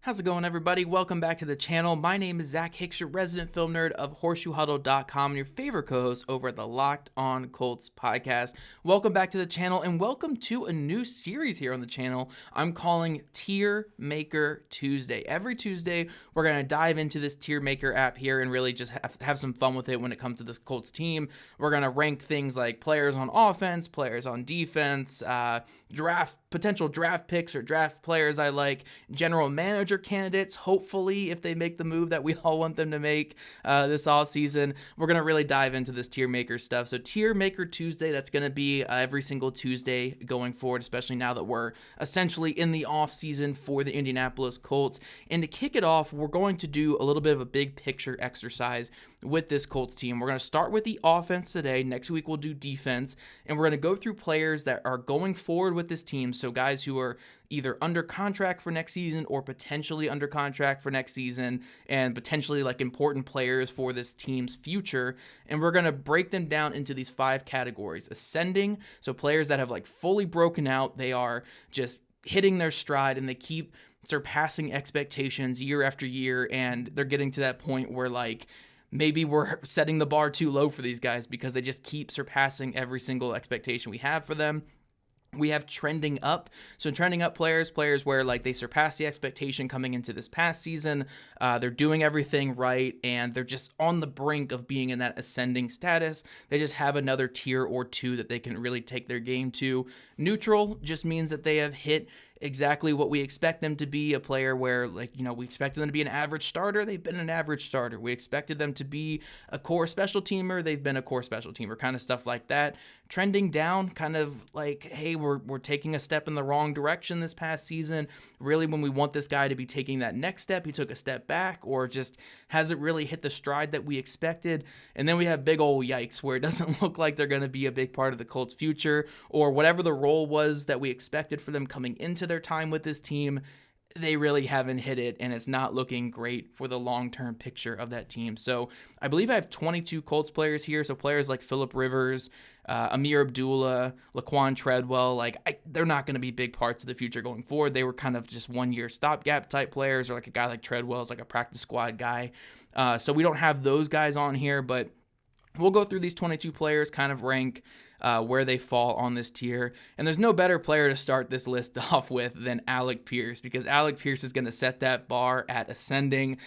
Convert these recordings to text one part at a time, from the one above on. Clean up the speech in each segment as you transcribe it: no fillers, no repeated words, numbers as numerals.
How's it going, everybody? Welcome back to the channel. My name is Zach Hicks, your resident film nerd of HorseshoeHuddle.com and your favorite co-host over at the Locked On Colts podcast. Welcome back to the channel and welcome to a new series here on the channel I'm calling Tier Maker Tuesday. Every Tuesday, we're going to dive into this Tier Maker app here and really just have some fun with it when it comes to this Colts team. We're going to rank things like players on offense, players on defense, potential draft picks or draft players I like, general manager candidates, hopefully, if they make the move that we all want them to make this offseason. We're going to really dive into this Tier Maker stuff. So Tier Maker Tuesday, that's going to be every single Tuesday going forward, especially now that we're essentially in the offseason for the Indianapolis Colts. And to kick it off, we're going to do a little bit of a big picture exercise with this Colts team. We're going to start with the offense today. Next week, we'll do defense. And we're going to go through players that are going forward with this team. So guys who are either under contract for next season or potentially under contract for next season and potentially like important players for this team's future. And we're going to break them down into these 5 categories. Ascending, so players that have like fully broken out. They are just hitting their stride and they keep surpassing expectations year after year. And they're getting to that point where like maybe we're setting the bar too low for these guys because they just keep surpassing every single expectation we have for them. We have trending up. So trending up players where like they surpass the expectation coming into this past season. They're doing everything right and they're just on the brink of being in that ascending status. They just have another tier or two that they can really take their game to. Neutral just means that they have hit exactly what we expect them to be, a player where, like, you know, we expected them to be an average starter. They've been an average starter. We expected them to be a core special teamer. They've been a core special teamer, kind of stuff like that. Trending down, kind of like, hey, we're taking a step in the wrong direction this past season. Really, when we want this guy to be taking that next step, he took a step back or just hasn't really hit the stride that we expected. And then we have big old yikes, where it doesn't look like they're going to be a big part of the Colts' future, or whatever the role was that we expected for them coming into their time with this team. They really haven't hit it, and it's not looking great for the long-term picture of that team. So I believe I have 22 Colts players here. So players like Phillip Rivers, Amir Abdullah, Laquan Treadwell, they're not going to be big parts of the future going forward. They were kind of just one-year stopgap type players, or like a guy like Treadwell is like a practice squad guy. So we don't have those guys on here, but we'll go through these 22 players, kind of rank where they fall on this tier. And there's no better player to start this list off with than Alec Pierce, because Alec Pierce is going to set that bar at ascending.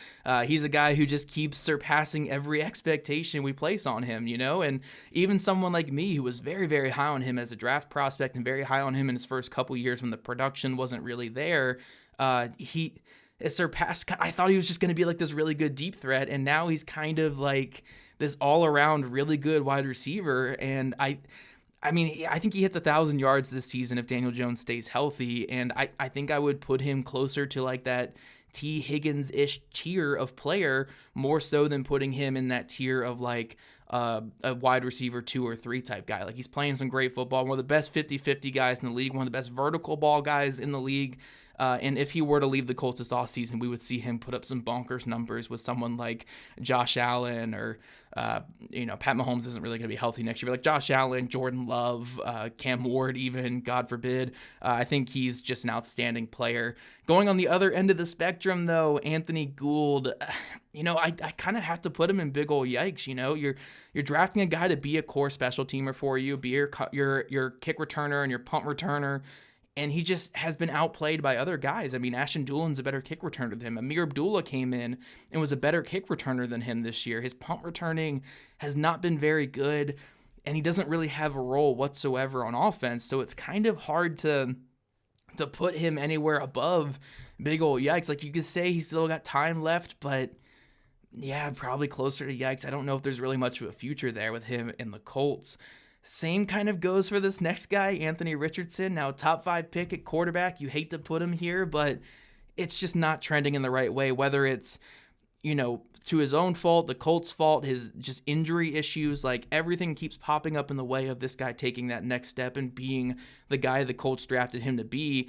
He's a guy who just keeps surpassing every expectation we place on him, you know, and even someone like me who was very, very high on him as a draft prospect and very high on him in his first couple years when the production wasn't really there, he surpassed. I thought he was just going to be like this really good deep threat, and now he's kind of like this all-around really good wide receiver. And I think he hits 1,000 yards this season if Daniel Jones stays healthy, and I think I would put him closer to like that T. Higgins-ish tier of player, more so than putting him in that tier of like a wide receiver 2 or 3 type guy. Like, he's playing some great football, one of the best 50-50 guys in the league, one of the best vertical ball guys in the league. And if he were to leave the Colts this offseason, we would see him put up some bonkers numbers with someone like Josh Allen or, Pat Mahomes isn't really going to be healthy next year, but like Josh Allen, Jordan Love, Cam Ward even, God forbid. I think he's just an outstanding player. Going on the other end of the spectrum, though, Anthony Gould, I kind of have to put him in big old yikes. You're drafting a guy to be a core special teamer for you, be your kick returner and your punt returner, and he just has been outplayed by other guys. I mean, Ashton Dullin's a better kick returner than him. Amir Abdullah came in and was a better kick returner than him this year. His punt returning has not been very good, and he doesn't really have a role whatsoever on offense. So it's kind of hard to put him anywhere above big old yikes. Like, you could say he's still got time left, but yeah, probably closer to yikes. I don't know if there's really much of a future there with him in the Colts. Same kind of goes for this next guy, Anthony Richardson. Now, top 5 pick at quarterback. You hate to put him here, but it's just not trending in the right way, whether it's, to his own fault, the Colts' fault, his just injury issues. Like, everything keeps popping up in the way of this guy taking that next step and being the guy the Colts drafted him to be.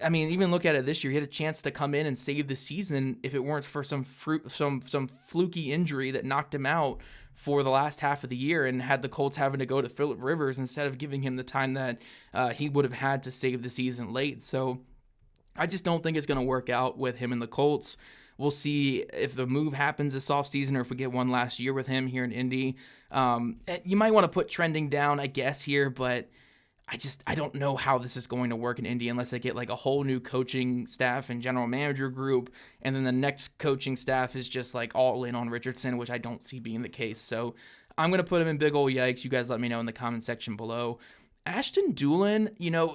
I mean, even look at it this year. He had a chance to come in and save the season if it weren't for some fluky injury that knocked him out for the last half of the year and had the Colts having to go to Phillip Rivers instead of giving him the time that he would have had to save the season late. So I just don't think it's going to work out with him and the Colts. We'll see if the move happens this offseason or if we get one last year with him here in Indy. You might want to put trending down, I guess, here, but I don't know how this is going to work in Indy unless they get like a whole new coaching staff and general manager group, and then the next coaching staff is just like all in on Richardson, which I don't see being the case. So I'm going to put him in big old yikes. You guys let me know in the comment section below. Ashton Dulin,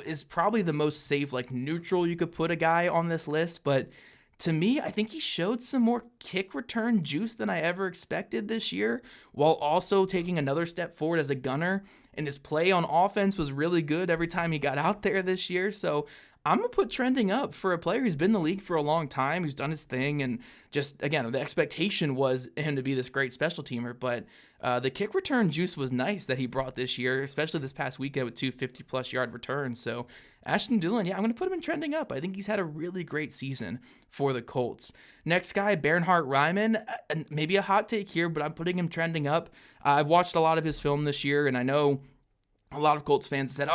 is probably the most safe, like neutral you could put a guy on this list, but to me, I think he showed some more kick return juice than I ever expected this year, while also taking another step forward as a gunner. And his play on offense was really good every time he got out there this year. So I'm going to put trending up for a player who's been in the league for a long time, who's done his thing. And just, again, the expectation was him to be this great special teamer. But the kick return juice was nice that he brought this year, especially this past weekend with 2 50-plus yard returns. So Ashton Dulin, I'm going to put him in trending up. I think he's had a really great season for the Colts. Next guy, Bernhard Raimann, maybe a hot take here, but I'm putting him trending up. I've watched a lot of his film this year, and I know a lot of Colts fans said,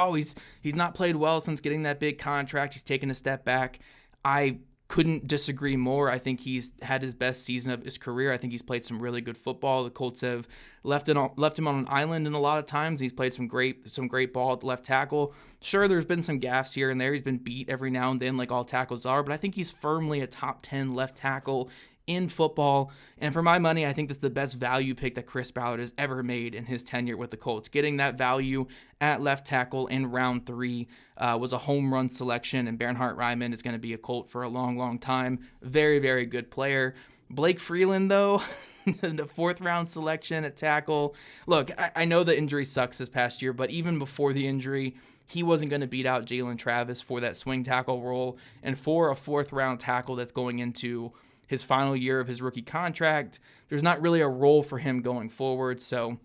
he's not played well since getting that big contract. He's taken a step back. I couldn't disagree more. I think he's had his best season of his career. I think he's played some really good football. The Colts have left him on an island in a lot of times. He's played some great ball at the left tackle. Sure, there's been some gaffes here and there. He's been beat every now and then, like all tackles are, but I think he's firmly a top 10 left tackle in football. And for my money, I think that's the best value pick that Chris Ballard has ever made in his tenure with the Colts. Getting that value at left tackle in round 3 was a home run selection, and Bernhard Raimann is going to be a Colt for a long, long time. Very, very good player. Blake Freeland, though, the 4th round selection at tackle. Look, I know the injury sucks this past year, but even before the injury, he wasn't going to beat out Jalen Travis for that swing tackle role. And for a 4th round tackle that's going into his final year of his rookie contract, there's not really a role for him going forward. So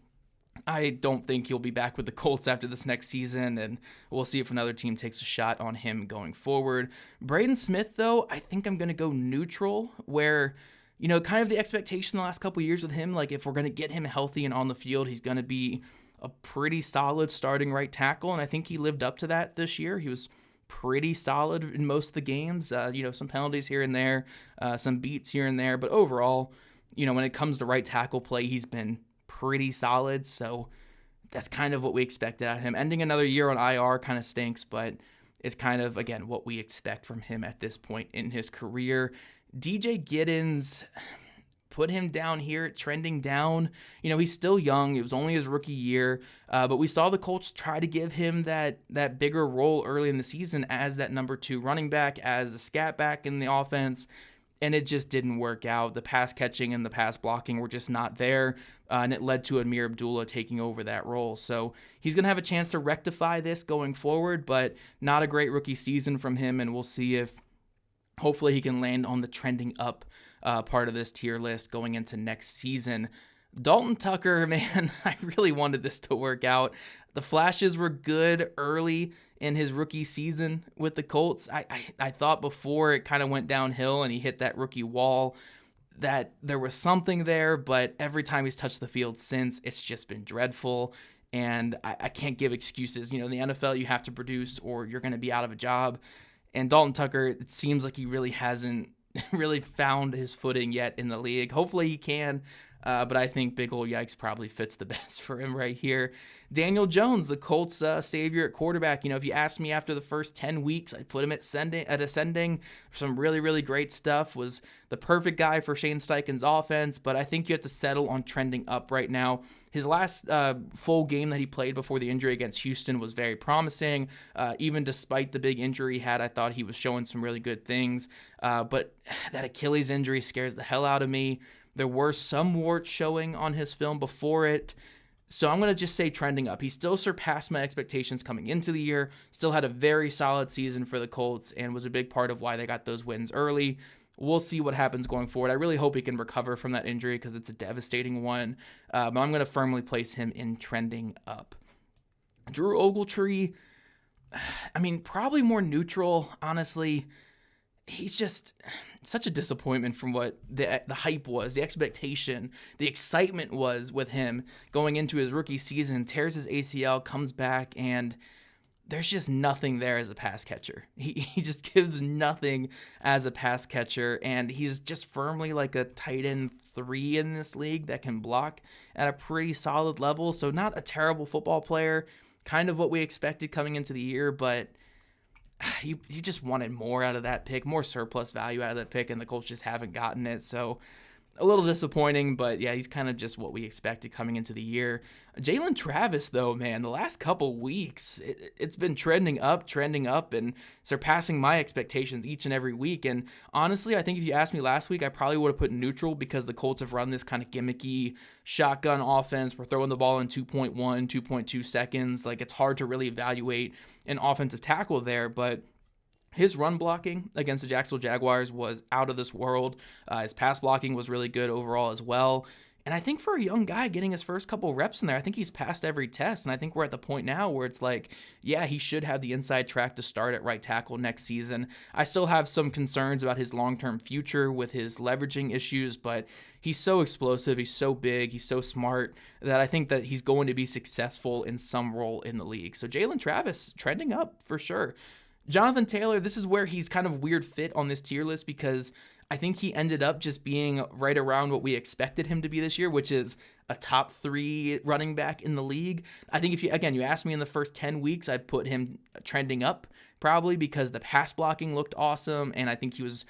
I don't think he'll be back with the Colts after this next season, and we'll see if another team takes a shot on him going forward. Braden Smith, though, I think I'm going to go neutral, where, kind of the expectation the last couple of years with him, like if we're going to get him healthy and on the field, he's going to be a pretty solid starting right tackle, and I think he lived up to that this year. He was pretty solid in most of the games, some penalties here and there, some beats here and there, but overall, when it comes to right tackle play, he's been pretty solid. So that's kind of what we expected out of him. Ending another year on IR kind of stinks, but it's kind of, again, what we expect from him at this point in his career. DJ Giddens, put him down here, trending down. He's still young. It was only his rookie year, but we saw the Colts try to give him that bigger role early in the season as that number 2 running back, as a scat back in the offense, and it just didn't work out. The pass catching and the pass blocking were just not there, and it led to Amir Abdullah taking over that role. So he's going to have a chance to rectify this going forward, but not a great rookie season from him, and we'll see if hopefully he can land on the trending up part of this tier list going into next season. Dalton Tucker, man, I really wanted this to work out. The flashes were good early in his rookie season with the Colts. I thought before it kind of went downhill and he hit that rookie wall that there was something there, but every time he's touched the field since, it's just been dreadful. And I can't give excuses. In the NFL, you have to produce or you're going to be out of a job. And Dalton Tucker, it seems like he really hasn't really found his footing yet in the league. Hopefully he can, but I think big ol' yikes probably fits the best for him right here. Daniel Jones, the Colts savior at quarterback. If you asked me after the first 10 weeks, I'd put him at ascending. Some really, really great stuff. Was the perfect guy for Shane Steichen's offense, but I think you have to settle on trending up right now. His last full game that he played before the injury against Houston was very promising. Even despite the big injury he had, I thought he was showing some really good things. But that Achilles injury scares the hell out of me. There were some warts showing on his film before it. So I'm going to just say trending up. He still surpassed my expectations coming into the year, still had a very solid season for the Colts, and was a big part of why they got those wins early. We'll see what happens going forward. I really hope he can recover from that injury because it's a devastating one. But I'm going to firmly place him in trending up. Drew Ogletree, probably more neutral, honestly. He's just such a disappointment from what the hype was, the expectation, the excitement was with him going into his rookie season. Tears his ACL, comes back, and there's just nothing there as a pass catcher. He just gives nothing as a pass catcher, and he's just firmly like a tight end 3 in this league that can block at a pretty solid level. So not a terrible football player, kind of what we expected coming into the year, but you just wanted more out of that pick, more surplus value out of that pick, and the Colts just haven't gotten it. So a little disappointing, but yeah, he's kind of just what we expected coming into the year. Jalen Travis, though, man, the last couple weeks, it's been trending up, and surpassing my expectations each and every week. And honestly, I think if you asked me last week, I probably would have put neutral because the Colts have run this kind of gimmicky shotgun offense. We're throwing the ball in 2.1, 2.2 seconds. Like, it's hard to really evaluate an offensive tackle there, but his run blocking against the Jacksonville Jaguars was out of this world. His pass blocking was really good overall as well. And I think for a young guy getting his first couple reps in there, I think he's passed every test. And I think we're at the point now where it's like, yeah, he should have the inside track to start at right tackle next season. I still have some concerns about his long-term future with his leveraging issues, but he's so explosive, he's so big, he's so smart that I think that he's going to be successful in some role in the league. So Jalen Travis trending up for sure. Jonathan Taylor, this is where he's kind of weird fit on this tier list because I think he ended up just being right around what we expected him to be this year, which is a top 3 running back in the league. I think if you asked me in the first 10 weeks, I'd put him trending up probably because the pass blocking looked awesome, and I think he was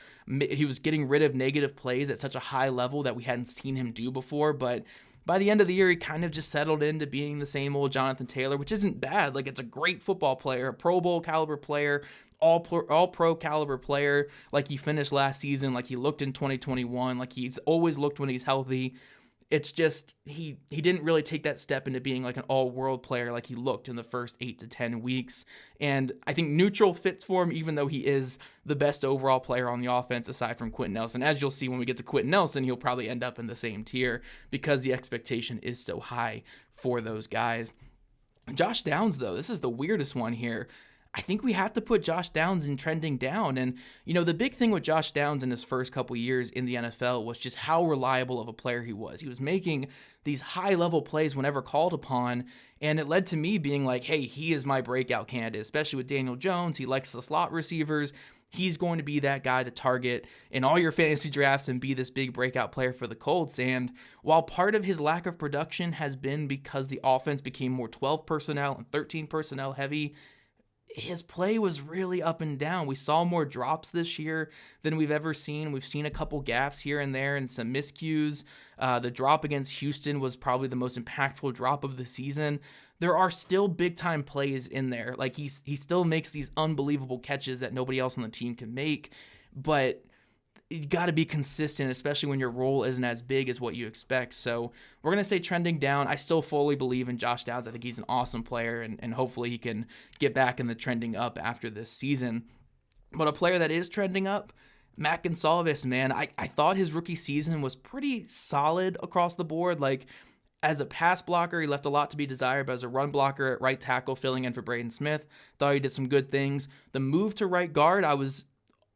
getting rid of negative plays at such a high level that we hadn't seen him do before. But by the end of the year, he kind of just settled into being the same old Jonathan Taylor, which isn't bad. Like, it's a great football player, a Pro Bowl caliber player, all pro caliber player, like he finished last season, like he looked in 2021, like he's always looked when he's healthy. It's just he didn't really take that step into being like an all-world player like he looked in the first 8 to 10 weeks. And I think neutral fits for him, even though he is the best overall player on the offense aside from Quentin Nelson. As you'll see when we get to Quentin Nelson, he'll probably end up in the same tier because the expectation is so high for those guys. Josh Downs, though, this is the weirdest one here. I think we have to put Josh Downs in trending down. And, the big thing with Josh Downs in his first couple years in the NFL was just how reliable of a player he was. He was making these high-level plays whenever called upon, and it led to me being like, hey, he is my breakout candidate, especially with Daniel Jones. He likes the slot receivers. He's going to be that guy to target in all your fantasy drafts and be this big breakout player for the Colts. And while part of his lack of production has been because the offense became more 12 personnel and 13 personnel heavy, his play was really up and down. We saw more drops this year than we've ever seen. We've seen a couple gaffes here and there and some miscues. The drop against Houston was probably the most impactful drop of the season. There are still big-time plays in there. Like, he still makes these unbelievable catches that nobody else on the team can make, but you got to be consistent, especially when your role isn't as big as what you expect. So we're going to say trending down. I still fully believe in Josh Downs. I think he's an awesome player, and hopefully he can get back in the trending up after this season. But a player that is trending up, Matt Gonsalves, man, I thought his rookie season was pretty solid across the board. Like, as a pass blocker, he left a lot to be desired, but as a run blocker at right tackle, filling in for Braden Smith, thought he did some good things. The move to right guard, I was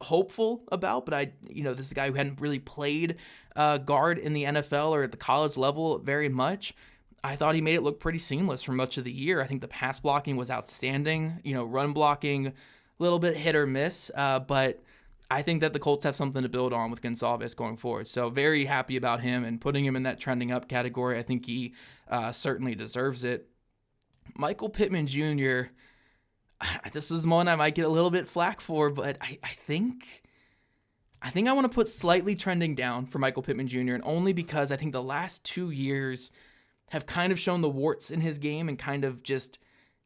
hopeful about, but this is a guy who hadn't really played guard in the NFL or at the college level very much. I thought he made it look pretty seamless for much of the year. I think the pass blocking was outstanding. Run blocking, a little bit hit or miss, but I think that the Colts have something to build on with Gonsalves going forward. So very happy about him and putting him in that trending up category. I think he certainly deserves it. Michael Pittman Jr., this is one I might get a little bit flack for, but I think I want to put slightly trending down for Michael Pittman Jr., and only because I think the last 2 years have kind of shown the warts in his game and kind of just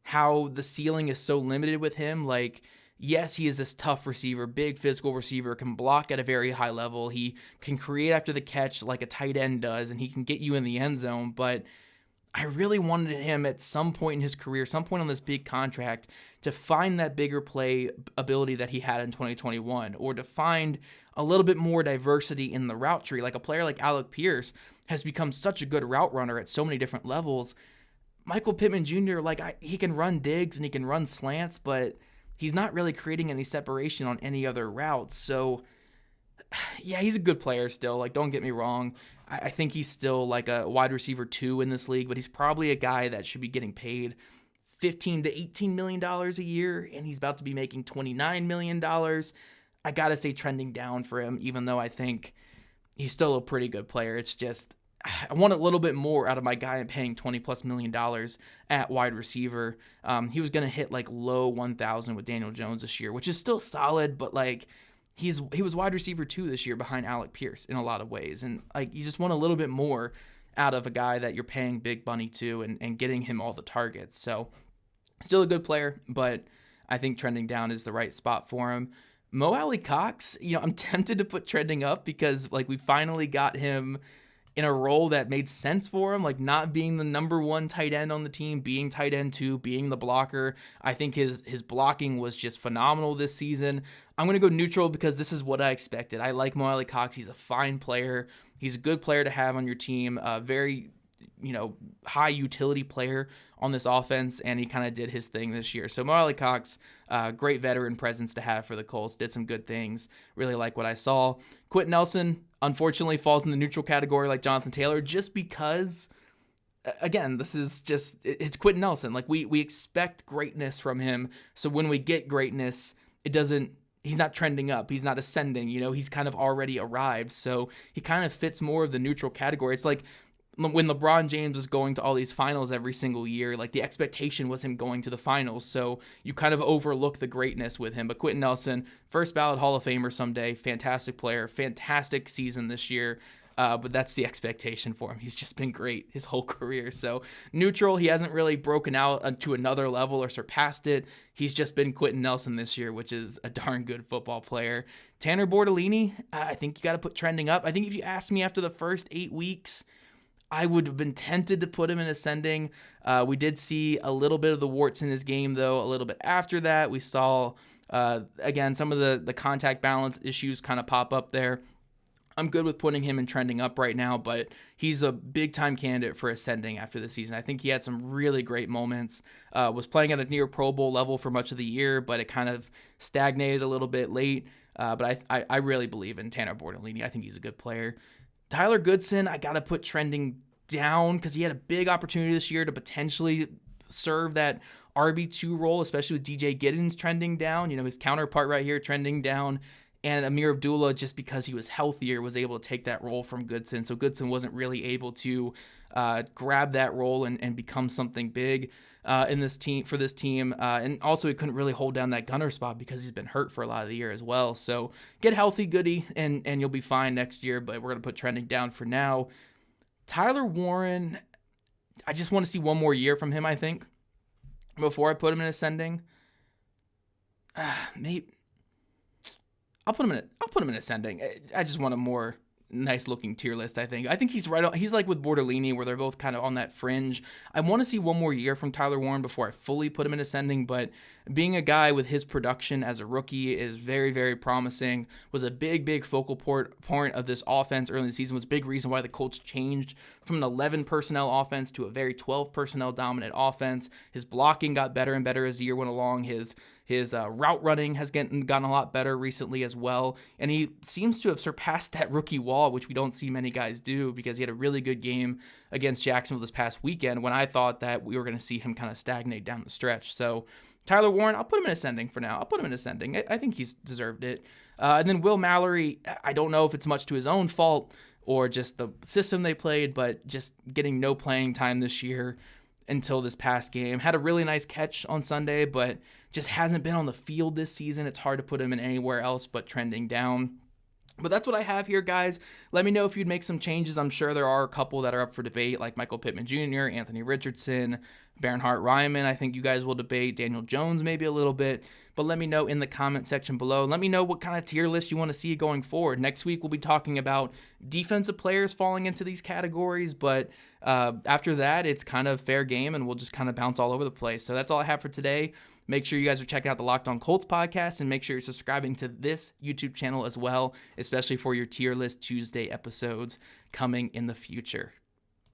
how the ceiling is so limited with him. Like, yes, he is this tough receiver, big physical receiver, can block at a very high level. He can create after the catch like a tight end does, and he can get you in the end zone, but I really wanted him at some point in his career, some point on this big contract, to find that bigger play ability that he had in 2021, or to find a little bit more diversity in the route tree. Like a player like Alec Pierce has become such a good route runner at so many different levels. Michael Pittman Jr., he can run digs and he can run slants, but he's not really creating any separation on any other routes. So, yeah, he's a good player still. Like, don't get me wrong. I think he's still like a wide receiver 2 in this league, but he's probably a guy that should be getting paid $15 to $18 million a year, and he's about to be making $29 million. I got to say trending down for him, even though I think he's still a pretty good player. It's just, I want a little bit more out of my guy I'm paying $20+ million at wide receiver. He was going to hit like low 1,000 with Daniel Jones this year, which is still solid, but like he was wide receiver 2 this year behind Alec Pierce in a lot of ways. And like, you just want a little bit more out of a guy that you're paying big money to and getting him all the targets. So still a good player, but I think trending down is the right spot for him. Mo Alley-Cox, I'm tempted to put trending up because like we finally got him in a role that made sense for him, like not being the number 1 tight end on the team, being tight end 2, being the blocker. I think his blocking was just phenomenal this season. I'm going to go neutral because this is what I expected. I like Mo Alley-Cox. He's a fine player. He's a good player to have on your team. Very, high utility player on this offense, and he kind of did his thing this year. So Mo Alley-Cox, great veteran presence to have for the Colts. Did some good things. Really like what I saw. Quentin Nelson, unfortunately, falls in the neutral category like Jonathan Taylor, just because, again, this is just, it's Quentin Nelson. Like we expect greatness from him. So when we get greatness, he's not trending up. He's not ascending. He's kind of already arrived. So he kind of fits more of the neutral category. It's like when LeBron James was going to all these finals every single year, like the expectation was him going to the finals. So you kind of overlook the greatness with him. But Quentin Nelson, first ballot Hall of Famer someday, fantastic player, fantastic season this year. But that's the expectation for him. He's just been great his whole career. So neutral, he hasn't really broken out to another level or surpassed it. He's just been Quentin Nelson this year, which is a darn good football player. Tanner Bortolini, I think you got to put trending up. I think if you asked me after the first 8 weeks, I would have been tempted to put him in ascending. We did see a little bit of the warts in his game, though. A little bit after that, we saw, again, some of the contact balance issues kind of pop up there. I'm good with putting him in trending up right now, but he's a big-time candidate for ascending after the season. I think he had some really great moments. Was playing at a near Pro Bowl level for much of the year, but it kind of stagnated a little bit late. But I really believe in Tanner Bortolini. I think he's a good player. Tyler Goodson, I got to put trending down because he had a big opportunity this year to potentially serve that RB2 role, especially with DJ Giddens trending down. His counterpart right here trending down. And Amir Abdullah, just because he was healthier, was able to take that role from Goodson. So Goodson wasn't really able to grab that role and become something big in this team for this team. And also he couldn't really hold down that gunner spot because he's been hurt for a lot of the year as well. So get healthy, Goody, and you'll be fine next year. But we're going to put trending down for now. Tyler Warren, I just want to see one more year from him, I think, before I put him in ascending. Maybe I'll put him in ascending. I just want a more nice looking tier list. I think he's right on. He's like with Bortolini, where they're both kind of on that fringe. I want to see one more year from Tyler Warren before I fully put him in ascending. But being a guy with his production as a rookie is very, very promising. Was a big focal point of this offense early in the season. Was a big reason why the Colts changed from an 11 personnel offense to a very 12 personnel dominant offense. His blocking got better and better as the year went along. His route running has gotten a lot better recently as well. And he seems to have surpassed that rookie wall, which we don't see many guys do, because he had a really good game against Jacksonville this past weekend when I thought that we were going to see him kind of stagnate down the stretch. So Tyler Warren, I'll put him in ascending for now. I think he's deserved it. And then Will Mallory, I don't know if it's much to his own fault or just the system they played, but just getting no playing time this year until this past game. Had a really nice catch on Sunday, but just hasn't been on the field this season. It's hard to put him in anywhere else but trending down. But that's what I have here, guys. Let me know if you'd make some changes. I'm sure there are a couple that are up for debate, like Michael Pittman Jr., Anthony Richardson, Bernhard Raimann. I think you guys will debate Daniel Jones maybe a little bit. But let me know in the comment section below. Let me know what kind of tier list you want to see going forward. Next week, we'll be talking about defensive players falling into these categories. But after that, it's kind of fair game, and we'll just kind of bounce all over the place. So that's all I have for today. Make sure you guys are checking out the Locked On Colts podcast, and make sure you're subscribing to this YouTube channel as well, especially for your Tier List Tuesday episodes coming in the future.